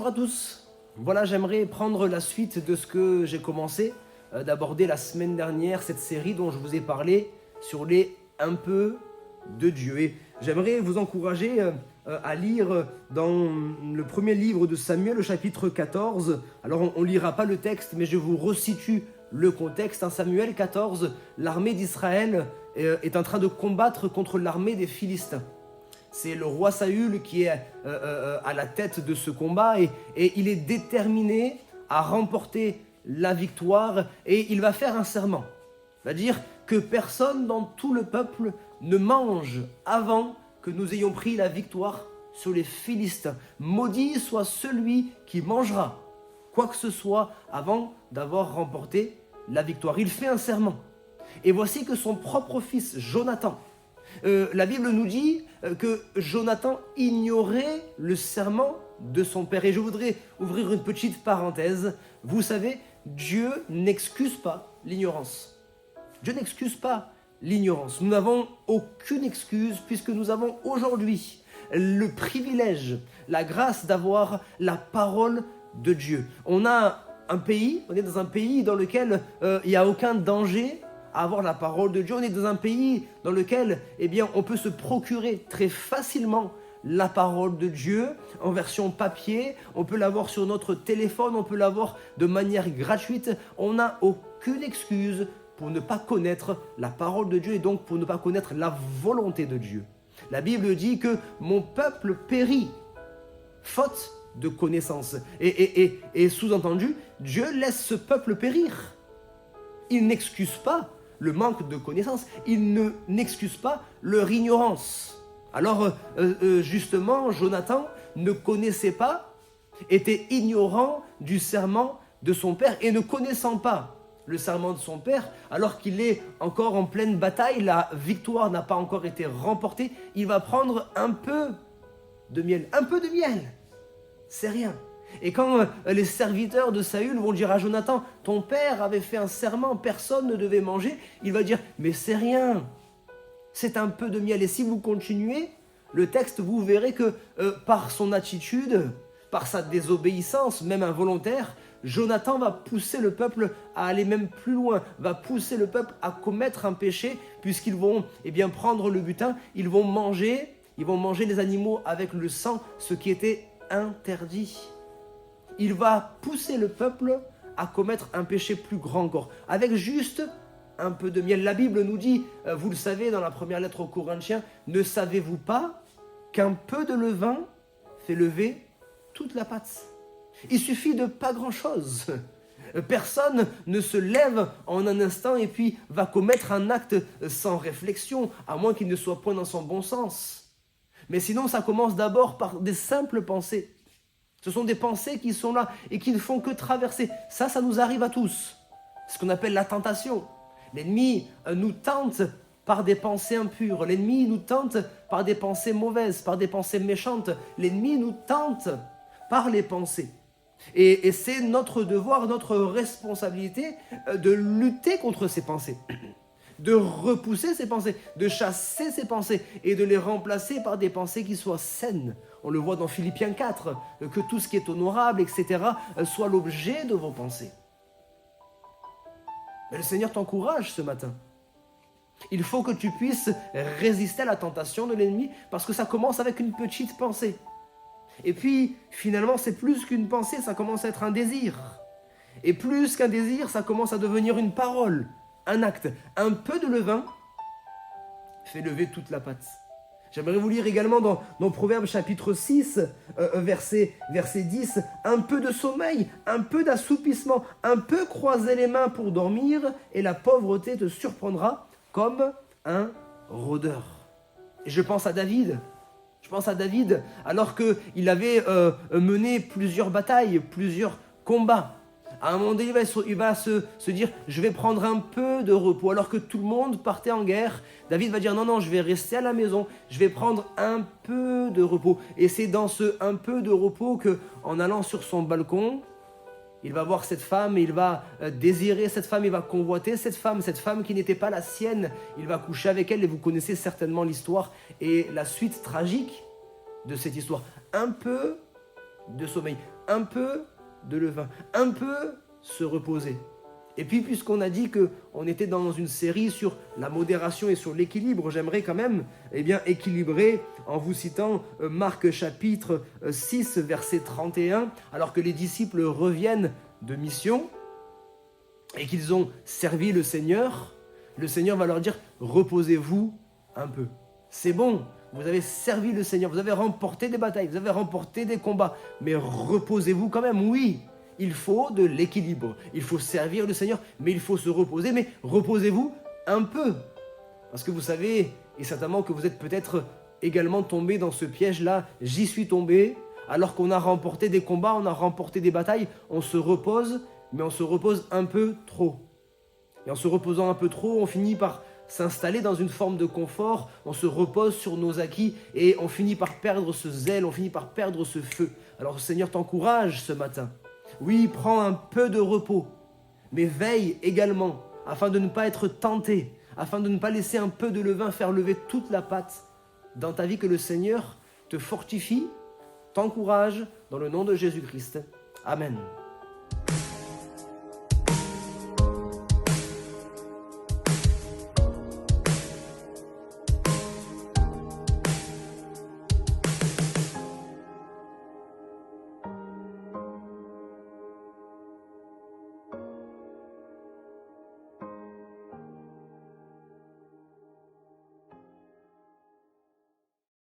Bonjour à tous. Voilà, j'aimerais prendre la suite de ce que j'ai commencé d'aborder la semaine dernière, cette série dont je vous ai parlé sur les un peu de Dieu. Et j'aimerais vous encourager à lire dans le premier livre de Samuel, le chapitre 14. Alors on ne lira pas le texte, mais je vous resitue le contexte. En Samuel 14, l'armée d'Israël est en train de combattre contre l'armée des Philistins. C'est le roi Saül qui est à la tête de ce combat et il est déterminé à remporter la victoire et il va faire un serment. C'est-à-dire que personne dans tout le peuple ne mange avant que nous ayons pris la victoire sur les Philistins. Maudit soit celui qui mangera quoi que ce soit avant d'avoir remporté la victoire. Il fait un serment. Et voici que son propre fils, Jonathan, la Bible nous dit que Jonathan ignorait le serment de son père. Et je voudrais ouvrir une petite parenthèse. Vous savez, Dieu n'excuse pas l'ignorance. Dieu n'excuse pas l'ignorance. Nous n'avons aucune excuse puisque nous avons aujourd'hui le privilège, la grâce d'avoir la parole de Dieu. On est dans un pays dans lequel il n'y a aucun danger à avoir la parole de Dieu. On est dans un pays dans lequel on peut se procurer très facilement la parole de Dieu en version papier. On peut l'avoir sur notre téléphone, on peut l'avoir de manière gratuite. On n'a aucune excuse pour ne pas connaître la parole de Dieu et donc pour ne pas connaître la volonté de Dieu. La Bible dit que mon peuple périt faute de connaissance. Et sous-entendu, Dieu laisse ce peuple périr. Il n'excuse pas le manque de connaissance, il n'excuse pas leur ignorance. Alors, justement, Jonathan ne connaissait pas, était ignorant du serment de son père et ne connaissant pas le serment de son père, alors qu'il est encore en pleine bataille, la victoire n'a pas encore été remportée, il va prendre un peu de miel. Un peu de miel, c'est rien. Et quand les serviteurs de Saül vont dire à Jonathan, ton père avait fait un serment, personne ne devait manger, il va dire, mais c'est rien, c'est un peu de miel. Et si vous continuez le texte, vous verrez que par son attitude, par sa désobéissance, même involontaire, Jonathan va pousser le peuple à aller même plus loin, va pousser le peuple à commettre un péché, puisqu'ils vont prendre le butin, ils vont manger les animaux avec le sang, ce qui était interdit. Il va pousser le peuple à commettre un péché plus grand encore, avec juste un peu de miel. La Bible nous dit, vous le savez dans la première lettre aux Corinthiens, ne savez-vous pas qu'un peu de levain fait lever toute la pâte? Il suffit de pas grand-chose. Personne ne se lève en un instant et puis va commettre un acte sans réflexion, à moins qu'il ne soit point dans son bon sens. Mais sinon, ça commence d'abord par des simples pensées. Ce sont des pensées qui sont là et qui ne font que traverser. Ça nous arrive à tous. C'est ce qu'on appelle la tentation. L'ennemi nous tente par des pensées impures. L'ennemi nous tente par des pensées mauvaises, par des pensées méchantes. L'ennemi nous tente par les pensées. Et c'est notre devoir, notre responsabilité de lutter contre ces pensées, de repousser ces pensées, de chasser ces pensées et de les remplacer par des pensées qui soient saines. On le voit dans Philippiens 4, que tout ce qui est honorable, etc., soit l'objet de vos pensées. Mais le Seigneur t'encourage ce matin. Il faut que tu puisses résister à la tentation de l'ennemi parce que ça commence avec une petite pensée. Et puis, finalement, c'est plus qu'une pensée, ça commence à être un désir. Et plus qu'un désir, ça commence à devenir une parole, un acte. Un peu de levain fait lever toute la pâte. J'aimerais vous lire également dans Proverbes chapitre 6, verset 10, un peu de sommeil, un peu d'assoupissement, un peu croiser les mains pour dormir, et la pauvreté te surprendra comme un rôdeur. Et je pense à David. Alors qu'il avait mené plusieurs batailles, plusieurs combats. À un moment donné, il va se dire, je vais prendre un peu de repos. Alors que tout le monde partait en guerre, David va dire, non, je vais rester à la maison, je vais prendre un peu de repos. Et c'est dans ce un peu de repos qu'en allant sur son balcon, il va voir cette femme, il va désirer cette femme, il va convoiter cette femme qui n'était pas la sienne. Il va coucher avec elle et vous connaissez certainement l'histoire et la suite tragique de cette histoire. Un peu de sommeil, un peu de levain, un peu se reposer. Et puis, puisqu'on a dit qu'on était dans une série sur la modération et sur l'équilibre, j'aimerais quand même équilibrer en vous citant Marc chapitre 6, verset 31, alors que les disciples reviennent de mission et qu'ils ont servi le Seigneur va leur dire « Reposez-vous un peu ». C'est bon, vous avez servi le Seigneur, vous avez remporté des batailles, vous avez remporté des combats, mais reposez-vous quand même, oui. Il faut de l'équilibre, il faut servir le Seigneur, mais il faut se reposer, mais reposez-vous un peu. Parce que vous savez, et certainement que vous êtes peut-être également tombé dans ce piège-là, j'y suis tombé, alors qu'on a remporté des combats, on a remporté des batailles, on se repose, mais on se repose un peu trop. Et en se reposant un peu trop, on finit par s'installer dans une forme de confort, on se repose sur nos acquis et on finit par perdre ce zèle, on finit par perdre ce feu. Alors le Seigneur t'encourage ce matin. Oui, prends un peu de repos, mais veille également afin de ne pas être tenté, afin de ne pas laisser un peu de levain faire lever toute la pâte dans ta vie, que le Seigneur te fortifie, t'encourage dans le nom de Jésus-Christ. Amen.